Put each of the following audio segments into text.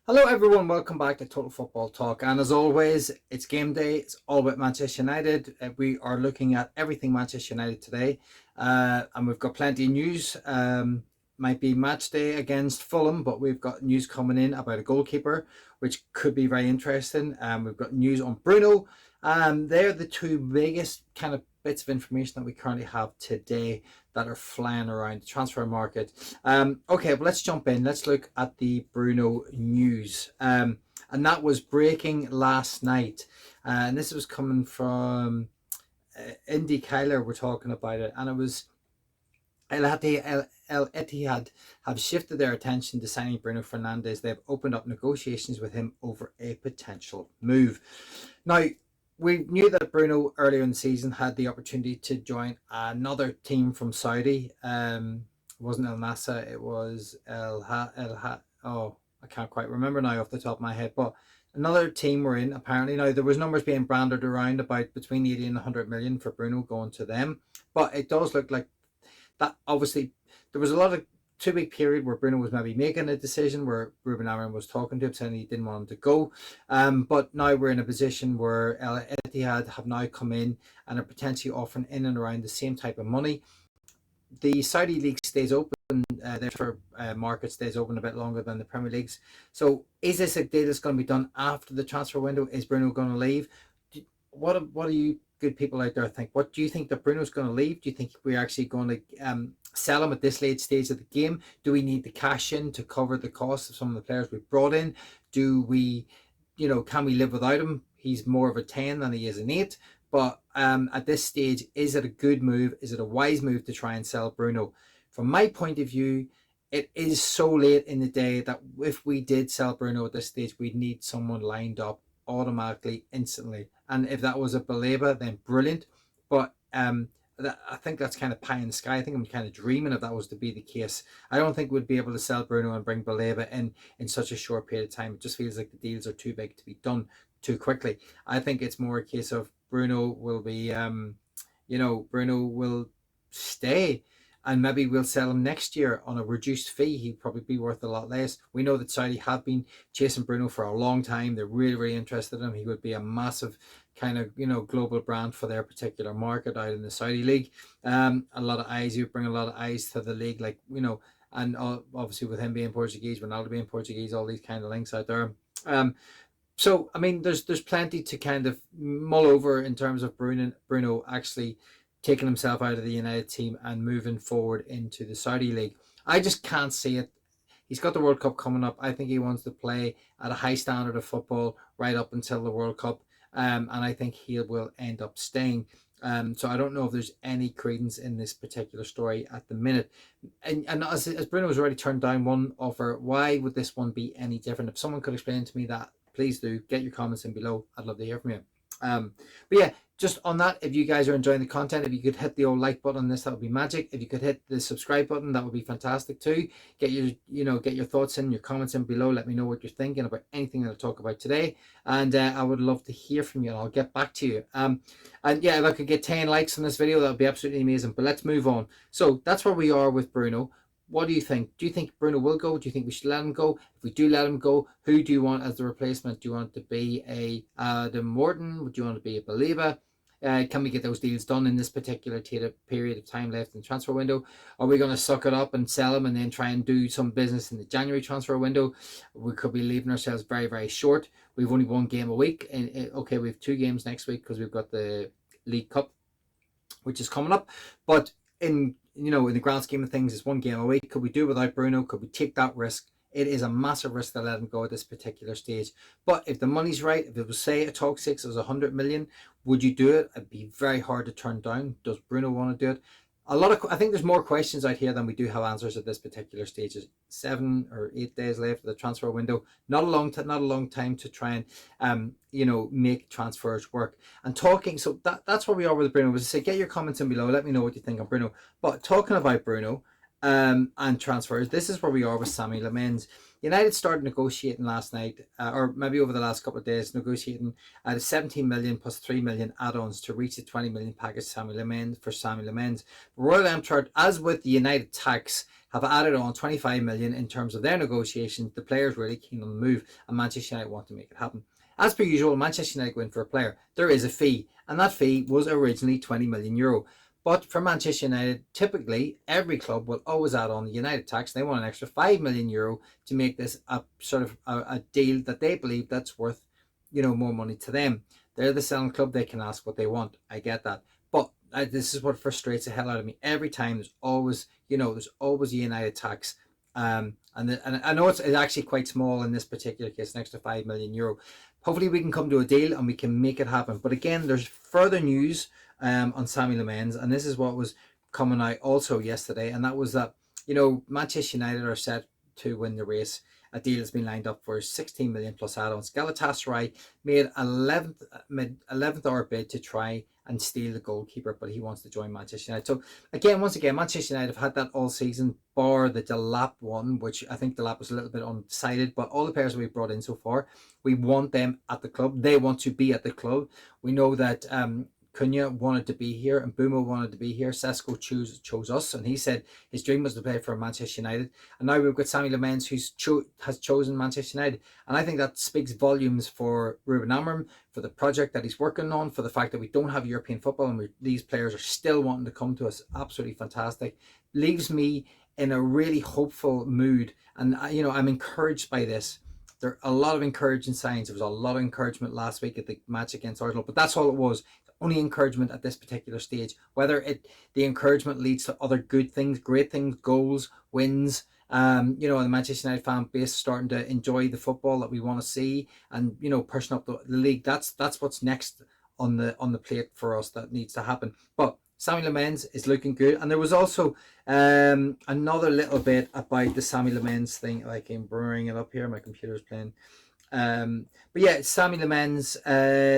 Hello everyone, welcome back to Total Football Talk, and as always it's game day. It's all about Manchester United. We are looking at everything Manchester United today, and we've got plenty of news. Might be match day against Fulham, but we've got news coming in about a goalkeeper which could be very interesting. We've got news on Bruno. They're the two biggest kind of bits of information that we currently have today that are flying around the transfer market. Okay, well, let's jump in. Let's look at the Bruno news. And that was breaking last night. And this was coming from Indy Kyler. We're talking about it. And it was Ittihad have shifted their attention to signing Bruno Fernandes. They've opened up negotiations with him over a potential move. Now, we knew that Bruno earlier in the season had the opportunity to join another team from Saudi. It wasn't El Nasa, it was oh, I can't quite remember now off the top of my head, but another team were in apparently. Now there was numbers being branded around about between 80 and 100 million for Bruno going to them, but it does look like that. Obviously there was a lot of 2 week period where Bruno was maybe making a decision, where Ruben Amorim was talking to him saying he didn't want him to go. But now we're in a position where Ittihad have now come in and are potentially offering in and around the same type of money. The Saudi league stays open, therefore market stays open a bit longer than the Premier Leagues. So is this a deal that's going to be done after the transfer window? Is Bruno going to leave? What do you good people out there think? What do you think that Bruno's going to leave? Do you think we're actually going to sell him at this late stage of the game? Do we need the cash in to cover the cost of some of the players we've brought in? Do we, can we live without him? He's more of a 10 than he is an 8. But at this stage, is it a good move? Is it a wise move to try and sell Bruno? From my point of view, it is so late in the day that if we did sell Bruno at this stage, we'd need someone lined up automatically, instantly. And if that was a Baleba, then brilliant. But I think that's kind of pie in the sky. I think I'm kind of dreaming if that was to be the case. I don't think we'd be able to sell Bruno and bring Baleba in such a short period of time. It just feels like the deals are too big to be done too quickly. I think it's more a case of Bruno will be, Bruno will stay, and maybe we'll sell him next year on a reduced fee. He'd probably be worth a lot less. We know that Saudi have been chasing Bruno for a long time. They're really, really interested in him. He would be a massive kind of, global brand for their particular market out in the Saudi league. A lot of eyes. He would bring a lot of eyes to the league, and obviously with him being Portuguese, Ronaldo being Portuguese, all these kind of links out there. So I mean, there's plenty to kind of mull over in terms of Bruno actually taking himself out of the United team and moving forward into the Saudi league. I just can't see it. He's got the World Cup coming up. I think he wants to play at a high standard of football right up until the World Cup, and I think he will end up staying. So I don't know if there's any credence in this particular story at the minute. And as Bruno has already turned down one offer, why would this one be any different? If someone could explain to me that, please do. Get your comments in below. I'd love to hear from you. But yeah, just on that, if you guys are enjoying the content, if you could hit the old like button on this, that would be magic. If you could hit the subscribe button, that would be fantastic too. Get your thoughts in, your comments in below. Let me know what you're thinking about anything that I talk about today, and I would love to hear from you, and I'll get back to you. And yeah, if I could get 10 likes on this video, that would be absolutely amazing. But let's move on. So that's where we are with Bruno. What do you think? Do you think Bruno will go? Do you think we should let him go? If we do let him go, who do you want as the replacement? Do you want it to be a Adam Wharton? Would you want it to be a Baleba? Can we get those deals done in this particular period of time left in the transfer window? Are we going to suck it up and sell him and then try and do some business in the January transfer window? We could be leaving ourselves very, very short. We've only one game a week. Okay, we have 2 games next week because we've got the League Cup, which is coming up. But in the grand scheme of things, it's 1 game a week. Could we do without Bruno? Could we take that risk? It is a massive risk to let him go at this particular stage. But if the money's right, if it was, say, a talk 6, it was 100 million, would you do it? It'd be very hard to turn down. Does Bruno want to do it? I think there's more questions out here than we do have answers at this particular stage. It's 7 or 8 days left of the transfer window. Not a long time to try and make transfers work. And talking, so that's where we are with Bruno. Was to say, get your comments in below. Let me know what you think on Bruno. But talking about Bruno and transfers, this is where we are with Senne Lammens. United started negotiating last night, or maybe over the last couple of days, negotiating at 17 million plus 3 million add-ons to reach the 20 million package for Senne Lammens. Royal Emchart, as with the United tax, have added on 25 million in terms of their negotiations. The player's really keen on the move, and Manchester United want to make it happen. As per usual, Manchester United go in for a player. There is a fee, and that fee was originally 20 million euro. But for Manchester United, typically every club will always add on the United tax. They want an extra 5 million euro to make this a sort of a deal that they believe that's worth, more money to them. They're the selling club. They can ask what they want. I get that. But this is what frustrates the hell out of me. Every time there's always a United tax. And I know it's actually quite small in this particular case, an extra 5 million euro. Hopefully we can come to a deal and we can make it happen. But again, there's further news on Senne Lammens, and this is what was coming out also yesterday, and that was that Manchester United are set to win the race. A deal has been lined up for 16 million plus add-ons. Galatasaray made 11th hour bid to try and steal the goalkeeper, but he wants to join Manchester United. So once again, Manchester United have had that all season, bar the Delap one, which I think Delap was a little bit undecided, but all the players that we've brought in so far, we want them at the club. They want to be at the club. We know that Cunha wanted to be here and Boomo wanted to be here. Sesko chose us, and he said his dream was to play for Manchester United. And now we've got Senne Lammens, who has chosen Manchester United. And I think that speaks volumes for Ruben Amorim, for the project that he's working on, for the fact that we don't have European football and these players are still wanting to come to us. Absolutely fantastic. Leaves me in a really hopeful mood. And, I'm encouraged by this. There are a lot of encouraging signs. There was a lot of encouragement last week at the match against Arsenal, but that's all it was. Only encouragement at this particular stage. Whether the encouragement leads to other good things, great things, goals, wins, and the Manchester United fan base starting to enjoy the football that we want to see, and pushing up the league. That's what's next on the plate for us that needs to happen. But Senne Lammens is looking good, and there was also another little bit about the Senne Lammens thing. I came bring it up here. My computer's playing. But yeah, Senne Lammens,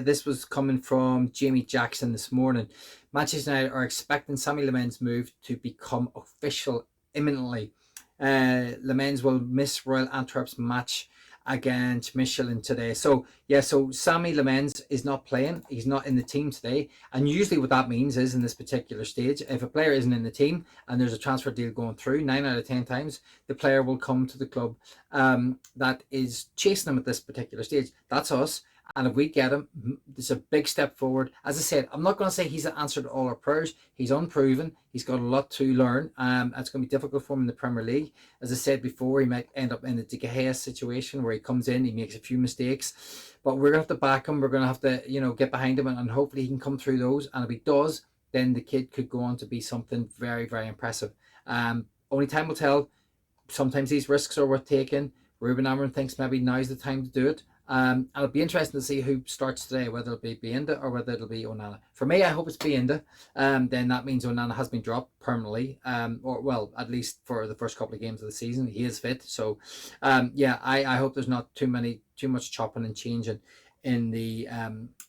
this was coming from Jamie Jackson this morning. Manchester United are expecting Senne Lammens' move to become official imminently. Lammens will miss Royal Antwerp's match against Michelin today. So Senne Lammens is not playing. He's not in the team today. And usually what that means is, in this particular stage, if a player isn't in the team and there's a transfer deal going through, 9 out of 10 times, the player will come to the club that is chasing him at this particular stage. That's us. And if we get him, it's a big step forward. As I said, I'm not going to say he's answered all our prayers. He's unproven. He's got a lot to learn. It's going to be difficult for him in the Premier League. As I said before, he might end up in a De Gea situation where he comes in, he makes a few mistakes. But we're going to have to back him. We're going to have to, get behind him, and hopefully he can come through those. And if he does, then the kid could go on to be something very, very impressive. Only time will tell. Sometimes these risks are worth taking. Ruben Amorim thinks maybe now's the time to do it. And it'll be interesting to see who starts today, whether it'll be Bienda or whether it'll be Onana. For me, I hope it's Bienda. Then that means Onana has been dropped permanently, or at least for the first couple of games of the season. He is fit, so I hope there's not too much chopping and changing in the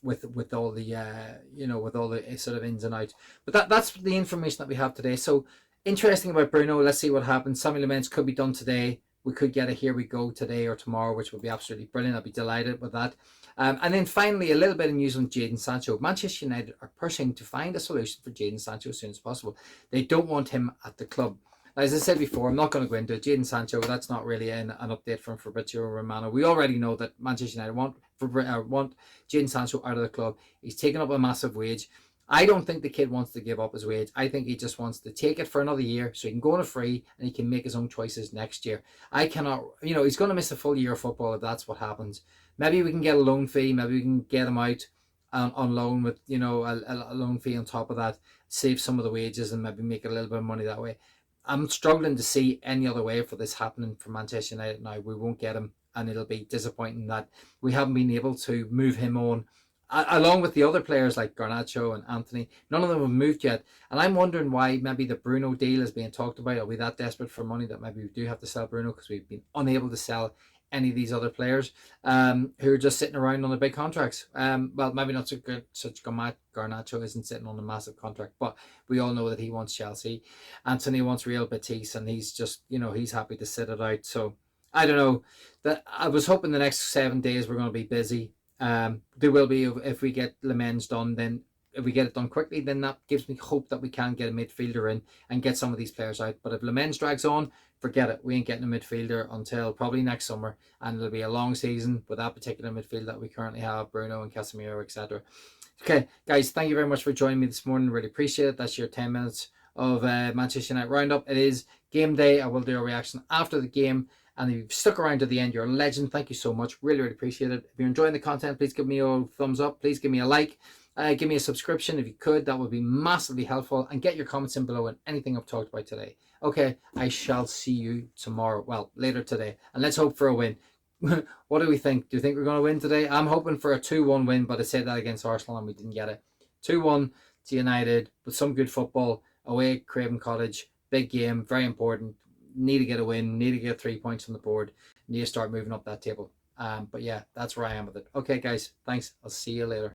with all the with all the sort of ins and outs. But that's the information that we have today. So interesting about Bruno. Let's see what happens. Senne Lammens could be done today. We could get a here we go today or tomorrow, which would be absolutely brilliant. I'd be delighted with that. And then finally, a little bit of news on Jadon Sancho. Manchester United are pushing to find a solution for Jadon Sancho as soon as possible. They don't want him at the club. Now, as I said before, I'm not going to go into it. Jadon Sancho, that's not really an update from Fabrizio Romano. We already know that Manchester United want Jadon Sancho out of the club. He's taken up a massive wage. I don't think the kid wants to give up his wage. I think he just wants to take it for another year so he can go on a free and he can make his own choices next year. I cannot, he's going to miss a full year of football if that's what happens. Maybe we can get a loan fee. Maybe we can get him out on loan with, a loan fee on top of that, save some of the wages and maybe make a little bit of money that way. I'm struggling to see any other way for this happening for Manchester United now. We won't get him, and it'll be disappointing that we haven't been able to move him on along with the other players like Garnacho and Anthony. None of them have moved yet, and I'm wondering why maybe the Bruno deal is being talked about. Are we that desperate for money that maybe we do have to sell Bruno because we've been unable to sell any of these other players who are just sitting around on the big contracts? Well, maybe not so good. Such Garnacho isn't sitting on a massive contract, but we all know that he wants Chelsea. Anthony wants Real Betis, and he's just, he's happy to sit it out. So I don't know. That I was hoping the next 7 days we're going to be busy. There will be, if we get Lammens done, then if we get it done quickly, then that gives me hope that we can get a midfielder in and get some of these players out. But if Lemmes drags on, forget it. We ain't getting a midfielder until probably next summer, and it'll be a long season with that particular midfield that we currently have, Bruno and Casemiro, etc. Okay, guys, thank you very much for joining me this morning. Really appreciate it. That's your 10 minutes of Manchester United Roundup. It is game day. I will do a reaction after the game. And if you've stuck around to the end, you're a legend. Thank you so much. Really, really appreciate it. If you're enjoying the content, please give me a thumbs up. Please give me a like. Give me a subscription if you could. That would be massively helpful. And get your comments in below on anything I've talked about today. Okay, I shall see you tomorrow. Well, later today. And let's hope for a win. What do we think? Do you think we're going to win today? I'm hoping for a 2-1 win, but I said that against Arsenal and we didn't get it. 2-1 to United with some good football away at Craven Cottage. Big game, very important. Need to get a win, need to get 3 points on the board, need to start moving up that table. But yeah, that's where I am with it. Okay, guys, thanks. I'll see you later.